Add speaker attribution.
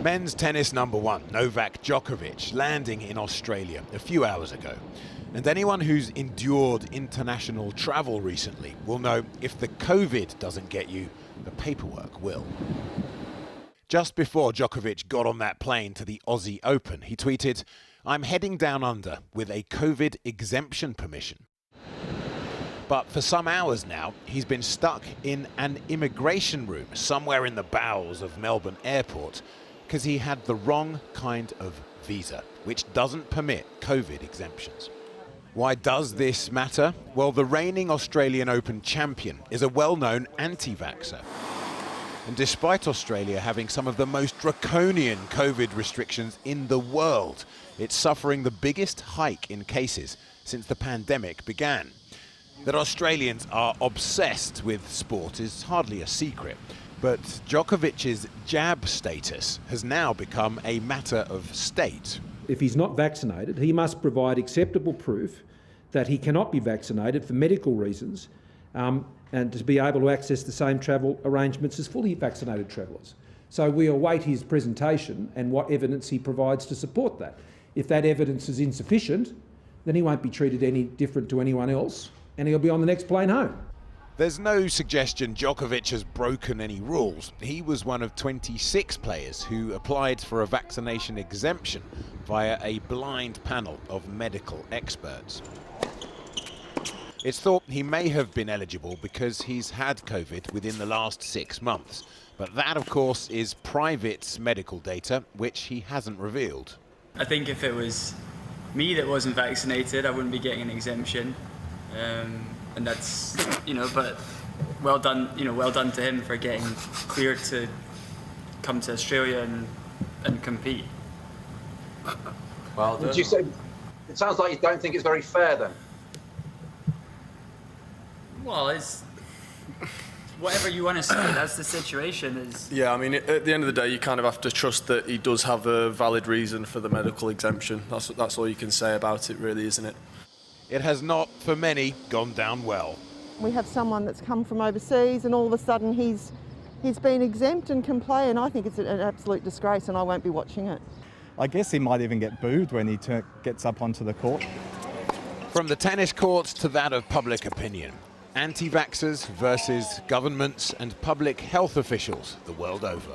Speaker 1: Men's tennis #1, Novak Djokovic, landing in Australia a few hours ago. And anyone who's endured international travel recently will know if the COVID doesn't get you, the paperwork will. Just before Djokovic got on that plane to the Aussie Open, he tweeted, "I'm heading down under with a COVID exemption permission." But for some hours now, he's been stuck in an immigration room somewhere in the bowels of Melbourne airport because he had the wrong kind of visa, which doesn't permit COVID exemptions. Why does this matter? Well, the reigning Australian Open champion is a well-known anti-vaxxer. And despite Australia having some of the most draconian COVID restrictions in the world, it's suffering the biggest hike in cases since the pandemic began. That Australians are obsessed with sport is hardly a secret, but Djokovic's jab status has now become a matter of state.
Speaker 2: If he's not vaccinated, he must provide acceptable proof that he cannot be vaccinated for medical reasons, and to be able to access the same travel arrangements as fully vaccinated travellers. So we await his presentation and what evidence he provides to support that. If that evidence is insufficient, then he won't be treated any different to anyone else, and he'll be on the next plane home.
Speaker 1: There's no suggestion Djokovic has broken any rules. He was one of 26 players who applied for a vaccination exemption via a blind panel of medical experts. It's thought he may have been eligible because he's had COVID within the last 6 months. But that, of course, is private medical data, which he hasn't revealed.
Speaker 3: I think if it was me that wasn't vaccinated, I wouldn't be getting an exemption. And that's, but well done to him for getting cleared to come to Australia and compete.
Speaker 4: Well, would you say it sounds like you don't think it's very fair then?
Speaker 3: Well, it's whatever you want to say. That's the situation.
Speaker 5: Yeah, I mean, at the end of the day, you kind of have to trust that he does have a valid reason for the medical exemption. That's all you can say about it, really, isn't it?
Speaker 1: It has not, for many, gone down well.
Speaker 6: We have someone that's come from overseas and all of a sudden he's been exempt and can play, and I think it's an absolute disgrace and I won't be watching it.
Speaker 7: I guess he might even get booed when he gets up onto the court.
Speaker 1: From the tennis courts to that of public opinion, anti-vaxxers versus governments and public health officials the world over.